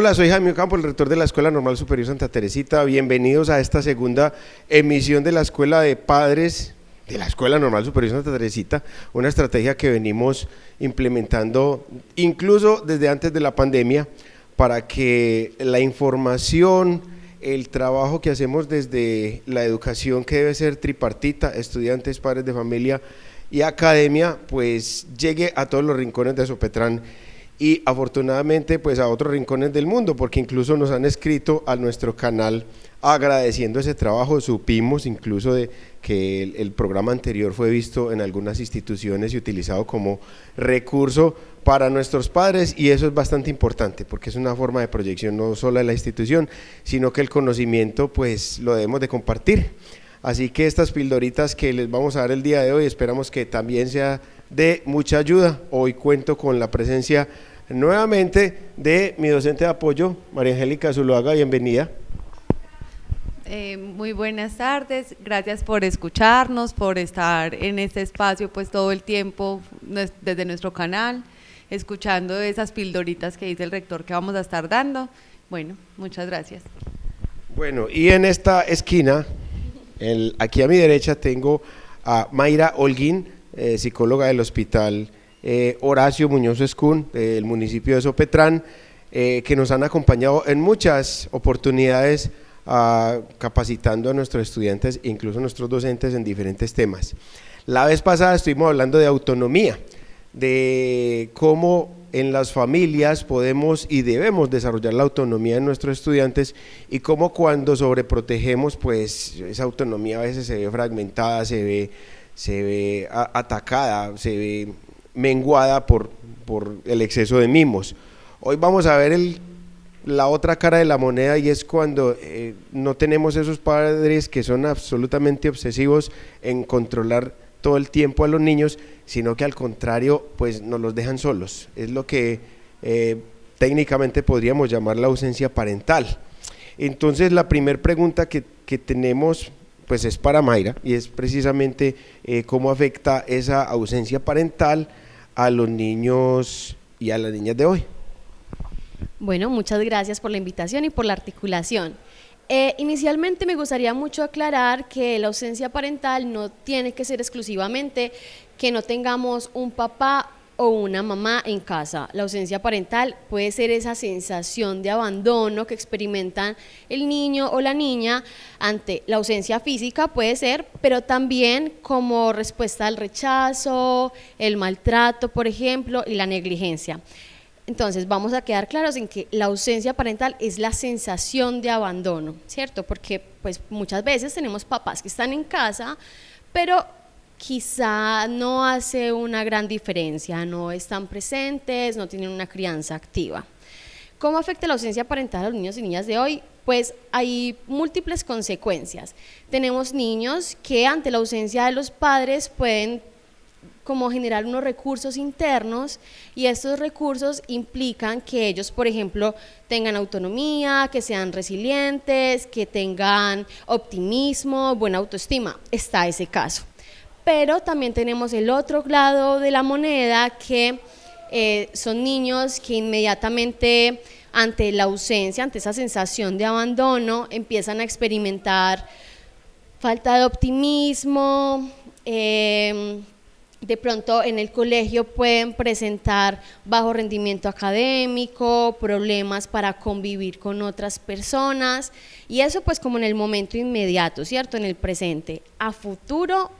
Hola, soy Jaime Ocampo, el rector de la Escuela Normal Superior Santa Teresita. Bienvenidos a esta segunda emisión de la Escuela de Padres de la Escuela Normal Superior Santa Teresita, una estrategia que venimos implementando incluso desde antes de la pandemia para que la información, el trabajo que hacemos desde la educación, que debe ser tripartita, estudiantes, padres de familia y academia, pues llegue a todos los rincones de Sopetrán y afortunadamente pues a otros rincones del mundo, porque incluso nos han escrito a nuestro canal agradeciendo ese trabajo. Supimos incluso de que el programa anterior fue visto en algunas instituciones y utilizado como recurso para nuestros padres, y eso es bastante importante porque es una forma de proyección no solo de la institución, sino que el conocimiento pues lo debemos de compartir. Así que estas pildoritas que les vamos a dar el día de hoy esperamos que también sea de mucha ayuda. Hoy cuento con la presencia nuevamente de mi docente de apoyo, María Angélica Zuluaga. Bienvenida. Muy buenas tardes, gracias por escucharnos, por estar en este espacio pues todo el tiempo desde nuestro canal, escuchando esas pildoritas que dice el rector que vamos a estar dando. Bueno, muchas gracias. Bueno, y en esta esquina, aquí a mi derecha tengo a Mayra Holguín, psicóloga del Hospital Horacio Muñoz Escún, del municipio de Sopetrán, que nos han acompañado en muchas oportunidades capacitando a nuestros estudiantes, incluso a nuestros docentes en diferentes temas. La vez pasada estuvimos hablando de autonomía, de cómo en las familias podemos y debemos desarrollar la autonomía de nuestros estudiantes, y cómo cuando sobreprotegemos, pues esa autonomía a veces se ve fragmentada, se ve atacada, se ve menguada por el exceso de mimos. Hoy vamos a ver la otra cara de la moneda, y es cuando no tenemos esos padres que son absolutamente obsesivos en controlar todo el tiempo a los niños, sino que al contrario pues nos los dejan solos. Es lo que técnicamente podríamos llamar la ausencia parental. Entonces la primera pregunta que tenemos pues es para Mayra, y es precisamente cómo afecta esa ausencia parental a los niños y a las niñas de hoy. Bueno, muchas gracias por la invitación y por la articulación. Inicialmente me gustaría mucho aclarar que la ausencia parental no tiene que ser exclusivamente que no tengamos un papá o una mamá en casa. La ausencia parental puede ser esa sensación de abandono que experimentan el niño o la niña ante la ausencia física, puede ser, pero también como respuesta al rechazo, el maltrato, por ejemplo, y la negligencia. Entonces vamos a quedar claros en que la ausencia parental es la sensación de abandono, ¿cierto? Porque pues muchas veces tenemos papás que están en casa, pero quizá no hace una gran diferencia, no están presentes, no tienen una crianza activa. ¿Cómo afecta la ausencia parental a los niños y niñas de hoy? Pues hay múltiples consecuencias. Tenemos niños que ante la ausencia de los padres pueden como generar unos recursos internos, y estos recursos implican que ellos, por ejemplo, tengan autonomía, que sean resilientes, que tengan optimismo, buena autoestima. Está ese caso. Pero también tenemos el otro lado de la moneda, que son niños que inmediatamente ante la ausencia, ante esa sensación de abandono, empiezan a experimentar falta de optimismo, de pronto en el colegio pueden presentar bajo rendimiento académico, problemas para convivir con otras personas, y eso pues como en el momento inmediato, ¿cierto? En el presente. A futuro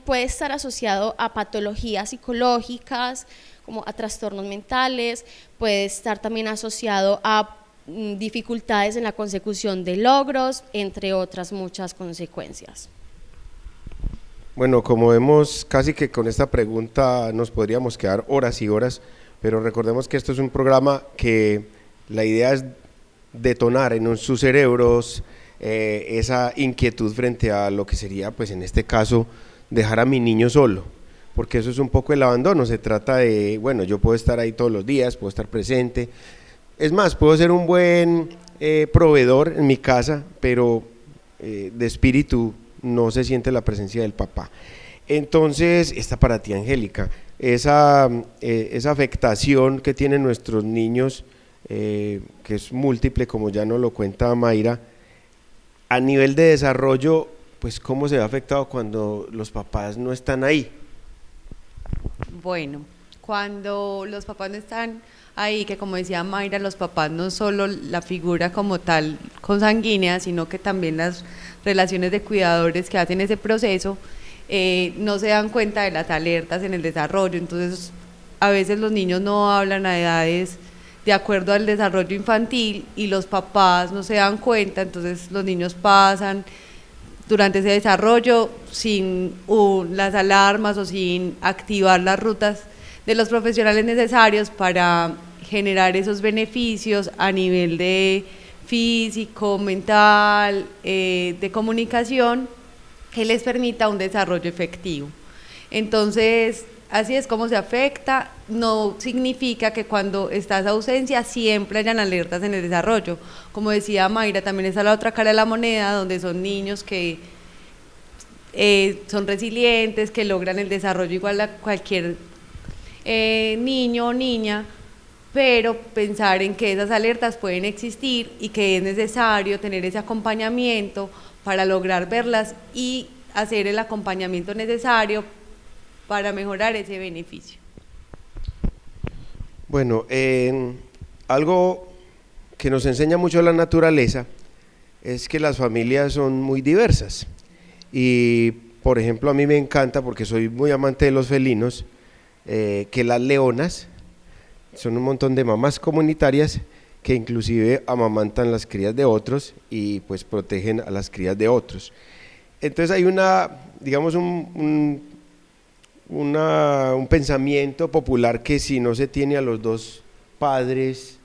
puede estar asociado a patologías psicológicas, como a trastornos mentales, puede estar también asociado a dificultades en la consecución de logros, entre otras muchas consecuencias. Bueno, como vemos, casi que con esta pregunta nos podríamos quedar horas y horas, pero recordemos que esto es un programa que la idea es detonar en sus cerebros esa inquietud frente a lo que sería, pues en este caso, dejar a mi niño solo, porque eso es un poco el abandono. Se trata de, bueno, yo puedo estar ahí todos los días, puedo estar presente, es más, puedo ser un buen proveedor en mi casa, pero de espíritu no se siente la presencia del papá. Entonces, esta para ti, Angélica, esa afectación que tienen nuestros niños que es múltiple, como ya nos lo cuenta Mayra. A nivel de desarrollo, pues ¿cómo se ve afectado cuando los papás no están ahí? Bueno, cuando los papás no están ahí, que como decía Mayra, los papás no solo la figura como tal consanguínea, sino que también las relaciones de cuidadores que hacen ese proceso, no se dan cuenta de las alertas en el desarrollo. Entonces a veces los niños no hablan a edades de acuerdo al desarrollo infantil y los papás no se dan cuenta, entonces los niños pasan durante ese desarrollo sin las alarmas o sin activar las rutas de los profesionales necesarios para generar esos beneficios a nivel de físico, mental, de comunicación, que les permita un desarrollo efectivo. Entonces, así es como se afecta. No significa que cuando está esa ausencia siempre hayan alertas en el desarrollo. Como decía Mayra, también está la otra cara de la moneda, donde son niños que son resilientes, que logran el desarrollo igual a cualquier niño o niña, pero pensar en que esas alertas pueden existir y que es necesario tener ese acompañamiento para lograr verlas y hacer el acompañamiento necesario para mejorar ese beneficio. Bueno, algo que nos enseña mucho la naturaleza es que las familias son muy diversas y, por ejemplo, a mí me encanta, porque soy muy amante de los felinos, que las leonas son un montón de mamás comunitarias que inclusive amamantan las crías de otros y pues protegen a las crías de otros. Entonces hay digamos un pensamiento popular que si no se tiene a los dos padres,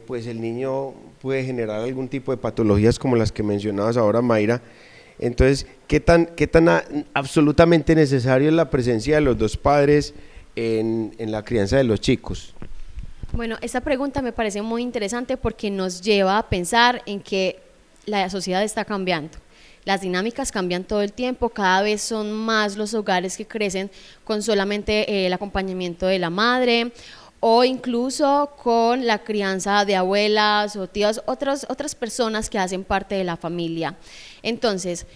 pues el niño puede generar algún tipo de patologías como las que mencionabas ahora, Mayra. Entonces, ¿qué tan absolutamente necesario es la presencia de los dos padres en la crianza de los chicos? Bueno, esta pregunta me parece muy interesante porque nos lleva a pensar en que la sociedad está cambiando. Las dinámicas cambian todo el tiempo, cada vez son más los hogares que crecen con solamente el acompañamiento de la madre o incluso con la crianza de abuelas o tías, otras personas que hacen parte de la familia. Entonces,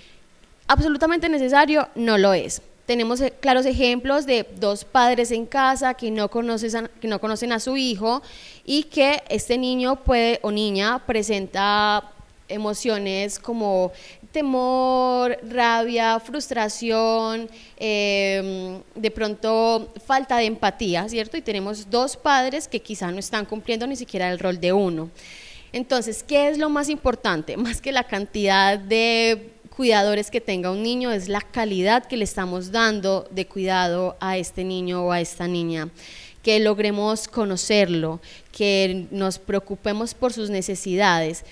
absolutamente necesario no lo es. Tenemos claros ejemplos de dos padres en casa que no conocen a su hijo y que este niño o niña presenta emociones como temor, rabia, frustración, de pronto falta de empatía, ¿cierto? Y tenemos dos padres que quizá no están cumpliendo ni siquiera el rol de uno. Entonces, ¿qué es lo más importante? Más que la cantidad de cuidadores que tenga un niño, es la calidad que le estamos dando de cuidado a este niño o a esta niña, que logremos conocerlo, que nos preocupemos por sus necesidades.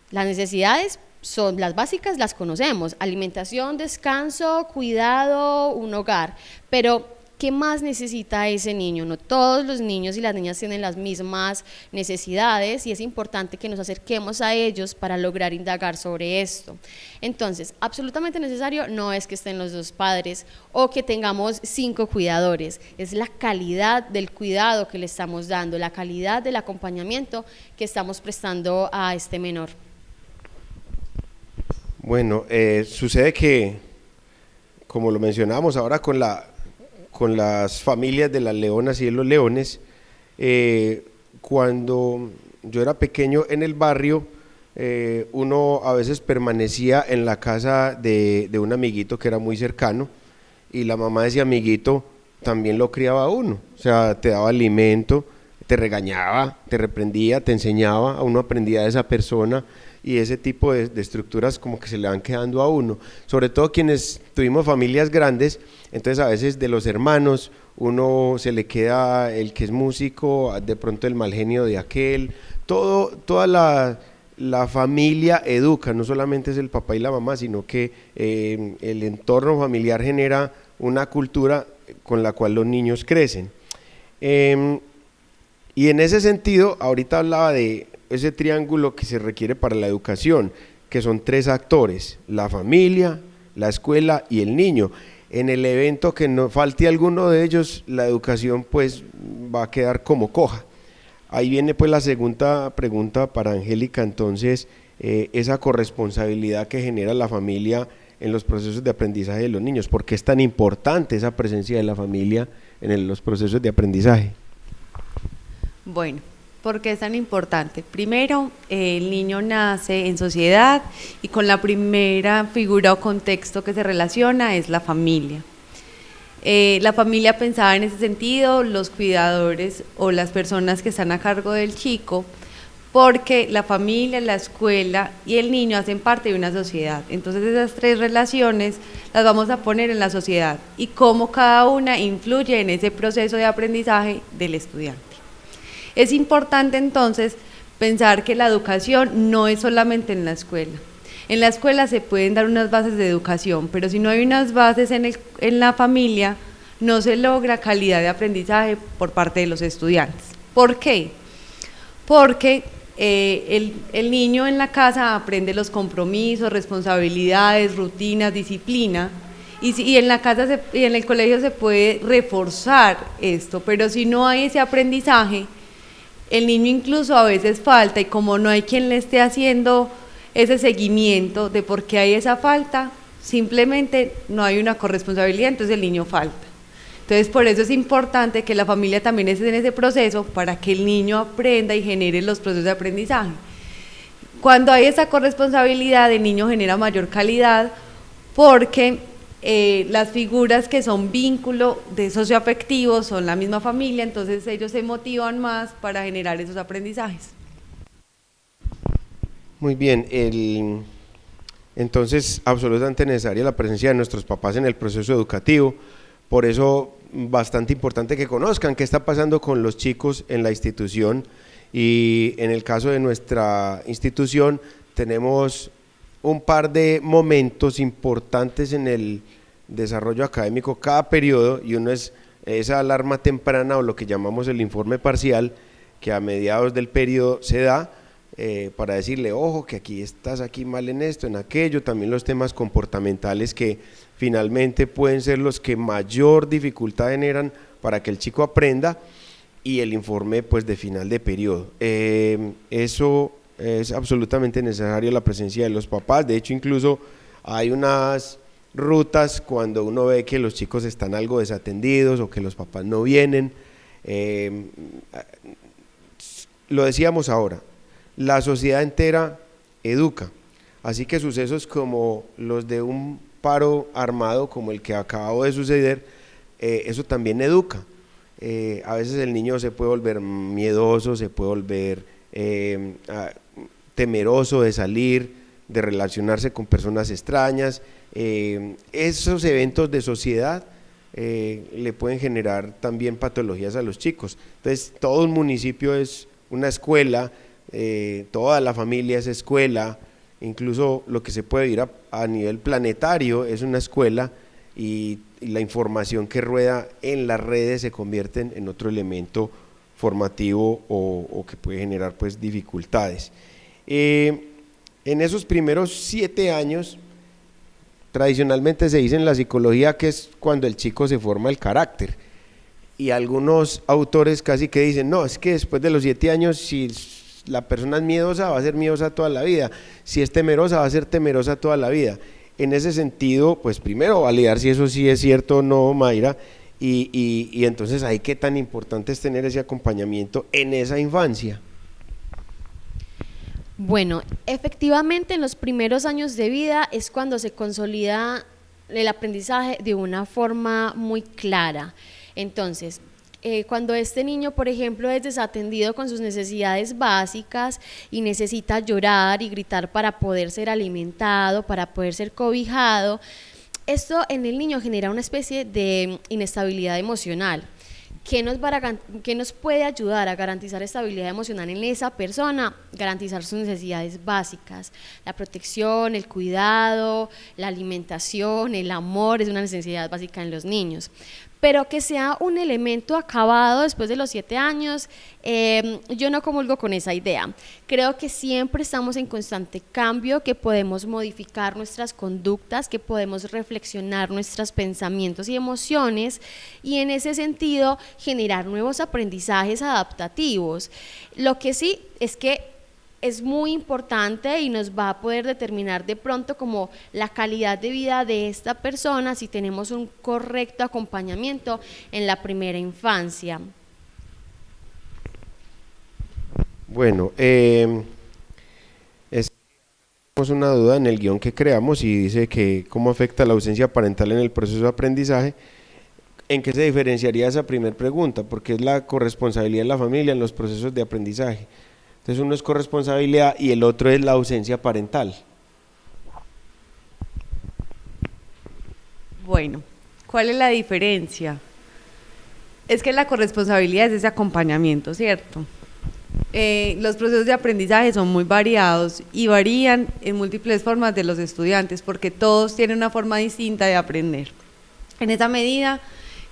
Las necesidades son las básicas, las conocemos: alimentación, descanso, cuidado, un hogar, pero ¿qué más necesita ese niño? No todos los niños y las niñas tienen las mismas necesidades y es importante que nos acerquemos a ellos para lograr indagar sobre esto. Entonces, absolutamente necesario no es que estén los dos padres o que tengamos 5 cuidadores, es la calidad del cuidado que le estamos dando, la calidad del acompañamiento que estamos prestando a este menor. Bueno, sucede que, como lo mencionábamos ahora con las familias de las leonas y de los leones, cuando yo era pequeño en el barrio, uno a veces permanecía en la casa de un amiguito que era muy cercano y la mamá de ese amiguito también lo criaba a uno, o sea, te daba alimento, te regañaba, te reprendía, te enseñaba, a uno aprendía de esa persona y ese tipo de estructuras como que se le van quedando a uno, sobre todo quienes tuvimos familias grandes. Entonces a veces de los hermanos uno se le queda el que es músico, de pronto el mal genio de aquel, toda la familia educa, no solamente es el papá y la mamá, sino que el entorno familiar genera una cultura con la cual los niños crecen. Y en ese sentido, ahorita hablaba de ese triángulo que se requiere para la educación, que son 3 actores: la familia, la escuela y el niño. En el evento que no falte alguno de ellos, la educación pues va a quedar como coja. Ahí viene pues la segunda pregunta para Angélica, entonces, esa corresponsabilidad que genera la familia en los procesos de aprendizaje de los niños. ¿Por qué es tan importante esa presencia de la familia en los procesos de aprendizaje? Bueno, ¿por qué es tan importante? Primero, el niño nace en sociedad y con la primera figura o contexto que se relaciona es la familia. La familia pensaba en ese sentido, los cuidadores o las personas que están a cargo del chico, porque la familia, la escuela y el niño hacen parte de una sociedad. Entonces esas tres relaciones las vamos a poner en la sociedad y cómo cada una influye en ese proceso de aprendizaje del estudiante. Es importante entonces pensar que la educación no es solamente en la escuela. En la escuela se pueden dar unas bases de educación, pero si no hay unas bases en la familia, no se logra calidad de aprendizaje por parte de los estudiantes. ¿Por qué? Porque el niño en la casa aprende los compromisos, responsabilidades, rutinas, disciplina, y en la casa y en el colegio se puede reforzar esto, pero si no hay ese aprendizaje, el niño incluso a veces falta, y como no hay quien le esté haciendo ese seguimiento de por qué hay esa falta, simplemente no hay una corresponsabilidad, entonces el niño falta. Entonces por eso es importante que la familia también esté en ese proceso para que el niño aprenda y genere los procesos de aprendizaje. Cuando hay esa corresponsabilidad, el niño genera mayor calidad porque las figuras que son vínculo de socioafectivo son la misma familia, entonces ellos se motivan más para generar esos aprendizajes. Muy bien, entonces absolutamente necesaria la presencia de nuestros papás en el proceso educativo, por eso bastante importante que conozcan qué está pasando con los chicos en la institución, y en el caso de nuestra institución tenemos un par de momentos importantes en el desarrollo académico cada periodo, y uno es esa alarma temprana o lo que llamamos el informe parcial, que a mediados del periodo se da, para decirle, ojo, que aquí estás aquí mal en esto, en aquello. También los temas comportamentales que finalmente pueden ser los que mayor dificultad generan para que el chico aprenda, y el informe pues de final de periodo. Eso es absolutamente necesario, la presencia de los papás. De hecho, incluso hay unas rutas cuando uno ve que los chicos están algo desatendidos o que los papás no vienen. Lo decíamos ahora, la sociedad entera educa, así que sucesos como los de un paro armado como el que acabó de suceder, eso también educa. A veces el niño se puede volver miedoso, se puede volver temeroso de salir, de relacionarse con personas extrañas. Esos eventos de sociedad le pueden generar también patologías a los chicos. Entonces todo un municipio es una escuela, toda la familia es escuela, incluso lo que se puede vivir a nivel planetario es una escuela, y la información que rueda en las redes se convierte en otro elemento formativo o que puede generar pues dificultades. En esos primeros 7 años, tradicionalmente se dice en la psicología que es cuando el chico se forma el carácter, y algunos autores casi que dicen, no, es que después de los 7 años, si la persona es miedosa, va a ser miedosa toda la vida, si es temerosa, va a ser temerosa toda la vida. En ese sentido, pues primero validar si eso sí es cierto o no, Mayra, y entonces ahí qué tan importante es tener ese acompañamiento en esa infancia. Bueno, efectivamente en los primeros años de vida es cuando se consolida el aprendizaje de una forma muy clara. Entonces, cuando este niño, por ejemplo, es desatendido con sus necesidades básicas y necesita llorar y gritar para poder ser alimentado, para poder ser cobijado, esto en el niño genera una especie de inestabilidad emocional. ¿Qué nos puede ayudar a garantizar estabilidad emocional en esa persona? Garantizar sus necesidades básicas, la protección, el cuidado, la alimentación, el amor es una necesidad básica en los niños. pero que sea un elemento acabado después de los 7 años, yo no comulgo con esa idea. Creo que siempre estamos en constante cambio, que podemos modificar nuestras conductas, que podemos reflexionar nuestros pensamientos y emociones, y en ese sentido generar nuevos aprendizajes adaptativos. Lo que sí es que es muy importante y nos va a poder determinar de pronto como la calidad de vida de esta persona si tenemos un correcto acompañamiento en la primera infancia. Bueno, tenemos una duda en el guión que creamos y dice que cómo afecta la ausencia parental en el proceso de aprendizaje. ¿En qué se diferenciaría esa primera pregunta? Porque es la corresponsabilidad de la familia en los procesos de aprendizaje. Entonces uno es corresponsabilidad y el otro es la ausencia parental. Bueno, ¿cuál es la diferencia? Es que la corresponsabilidad es ese acompañamiento, ¿cierto? Los procesos de aprendizaje son muy variados y varían en múltiples formas de los estudiantes porque todos tienen una forma distinta de aprender. En esa medida,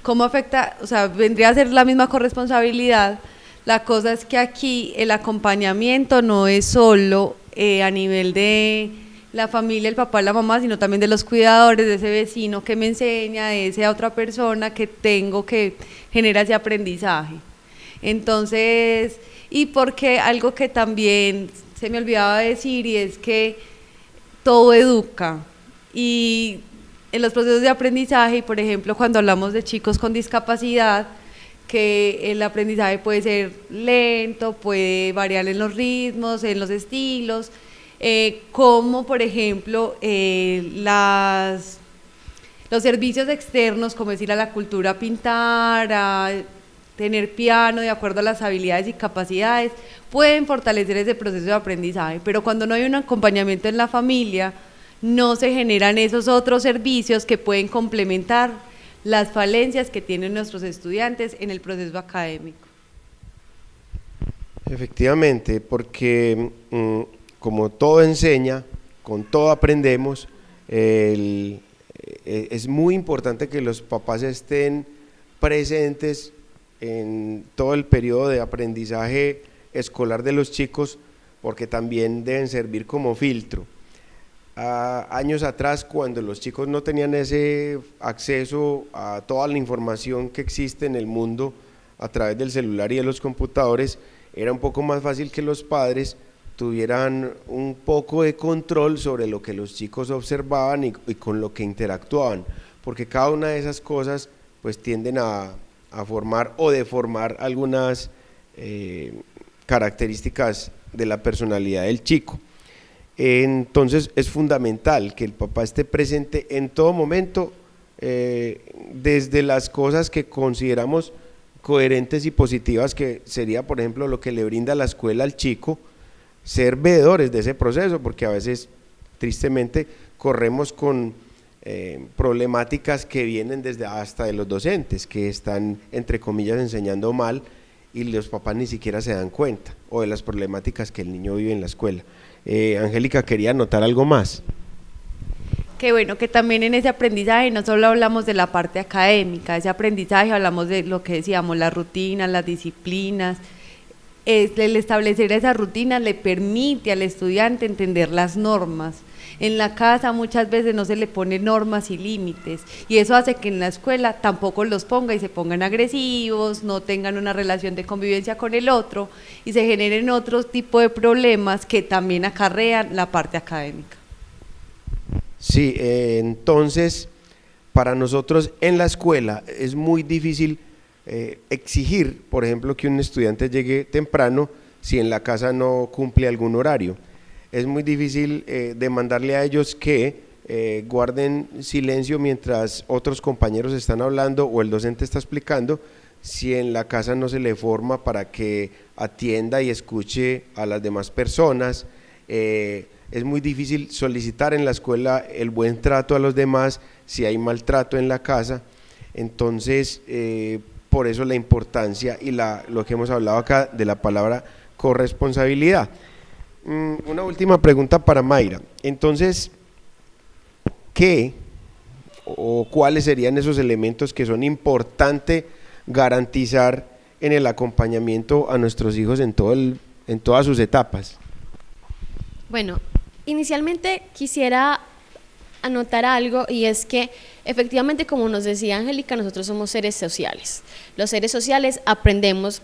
¿cómo afecta? O sea, vendría a ser la misma corresponsabilidad. La cosa es que aquí el acompañamiento no es solo a nivel de la familia, el papá, la mamá, sino también de los cuidadores, de ese vecino que me enseña, de esa otra persona que tengo que genera ese aprendizaje. Entonces, y porque algo que también se me olvidaba decir y es que todo educa y en los procesos de aprendizaje, por ejemplo, cuando hablamos de chicos con discapacidad, que el aprendizaje puede ser lento, puede variar en los ritmos, en los estilos, como por ejemplo los servicios externos, como decir a la cultura pintar, a tener piano de acuerdo a las habilidades y capacidades, pueden fortalecer ese proceso de aprendizaje, pero cuando no hay un acompañamiento en la familia, no se generan esos otros servicios que pueden complementar las falencias que tienen nuestros estudiantes en el proceso académico. Efectivamente, porque como todo enseña, con todo aprendemos, es muy importante que los papás estén presentes en todo el periodo de aprendizaje escolar de los chicos, porque también deben servir como filtro. Años atrás, cuando los chicos no tenían ese acceso a toda la información que existe en el mundo a través del celular y de los computadores, era un poco más fácil que los padres tuvieran un poco de control sobre lo que los chicos observaban y con lo que interactuaban, porque cada una de esas cosas pues tienden a formar o deformar algunas características de la personalidad del chico. Entonces es fundamental que el papá esté presente en todo momento, desde las cosas que consideramos coherentes y positivas, que sería por ejemplo lo que le brinda la escuela al chico, ser veedores de ese proceso, porque a veces tristemente corremos con problemáticas que vienen desde hasta de los docentes, que están entre comillas enseñando mal y los papás ni siquiera se dan cuenta, o de las problemáticas que el niño vive en la escuela. Angélica, quería anotar algo más. Que bueno, que también en ese aprendizaje no solo hablamos de la parte académica, ese aprendizaje hablamos de lo que decíamos, las rutinas, las disciplinas. El establecer esas rutinas le permite al estudiante entender las normas. En la casa muchas veces no se le ponen normas y límites y eso hace que en la escuela tampoco los ponga y se pongan agresivos, no tengan una relación de convivencia con el otro y se generen otro tipo de problemas que también acarrean la parte académica. Sí, entonces para nosotros en la escuela es muy difícil exigir, por ejemplo, que un estudiante llegue temprano si en la casa no cumple algún horario. Es muy difícil demandarle a ellos que guarden silencio mientras otros compañeros están hablando o el docente está explicando, si en la casa no se le forma para que atienda y escuche a las demás personas. Es muy difícil solicitar en la escuela el buen trato a los demás si hay maltrato en la casa. Entonces, por eso la importancia y lo que hemos hablado acá de la palabra corresponsabilidad. Una última pregunta para Mayra. Entonces, ¿qué o cuáles serían esos elementos que son importantes garantizar en el acompañamiento a nuestros hijos en todas sus etapas? Bueno, inicialmente quisiera anotar algo, y es que efectivamente, como nos decía Angélica, nosotros somos seres sociales. Los seres sociales aprendemos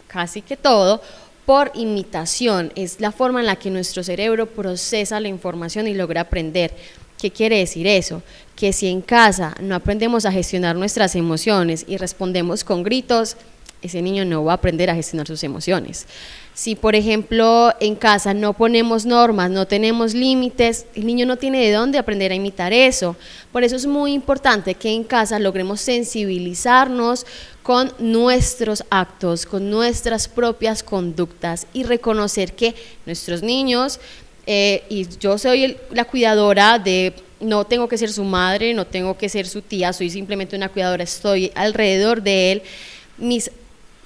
casi que todo por imitación, es la forma en la que nuestro cerebro procesa la información y logra aprender. ¿Qué quiere decir eso? Que si en casa no aprendemos a gestionar nuestras emociones y respondemos con gritos, ese niño no va a aprender a gestionar sus emociones. Si, por ejemplo, en casa no ponemos normas, no tenemos límites, el niño no tiene de dónde aprender a imitar eso. Por eso es muy importante que en casa logremos sensibilizarnos con nuestros actos, con nuestras propias conductas, y reconocer que nuestros niños, y yo soy la cuidadora de, no tengo que ser su madre, no tengo que ser su tía, soy simplemente una cuidadora, estoy alrededor de él, mis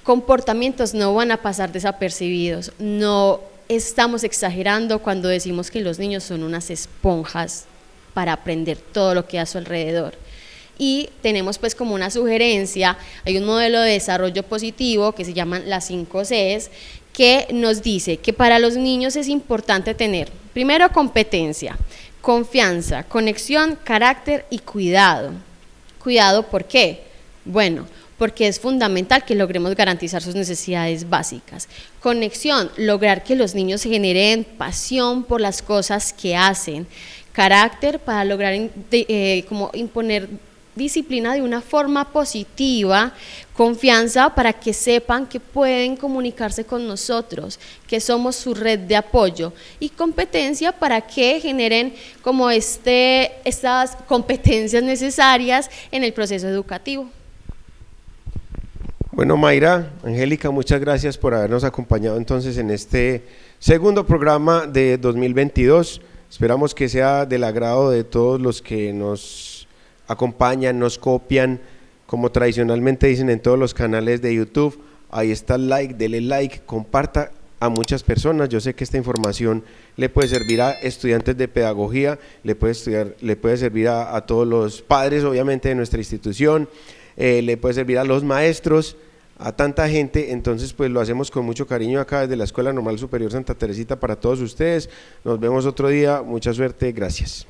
comportamientos no van a pasar desapercibidos. No estamos exagerando cuando decimos que los niños son unas esponjas para aprender todo lo que hay a su alrededor. Y tenemos pues como una sugerencia, hay un modelo de desarrollo positivo que se llaman las 5 Cs, que nos dice que para los niños es importante tener, primero, competencia, confianza, conexión, carácter y cuidado. ¿Cuidado por qué? Bueno, porque es fundamental que logremos garantizar sus necesidades básicas. Conexión, lograr que los niños generen pasión por las cosas que hacen. Carácter, para lograr como imponer disciplina de una forma positiva. Confianza, para que sepan que pueden comunicarse con nosotros, que somos su red de apoyo. Y competencia, para que generen como estas competencias necesarias en el proceso educativo. Bueno, Mayra, Angélica, muchas gracias por habernos acompañado entonces en este segundo programa de 2022. Esperamos que sea del agrado de todos los que nos acompañan, nos copian, como tradicionalmente dicen en todos los canales de YouTube. Ahí está el like, dele like, comparta a muchas personas. Yo sé que esta información le puede servir a estudiantes de pedagogía, le puede servir a todos los padres, obviamente, de nuestra institución, le puede servir a los maestros, a tanta gente. Entonces pues lo hacemos con mucho cariño acá desde la Escuela Normal Superior Santa Teresita para todos ustedes. Nos vemos otro día, mucha suerte, gracias.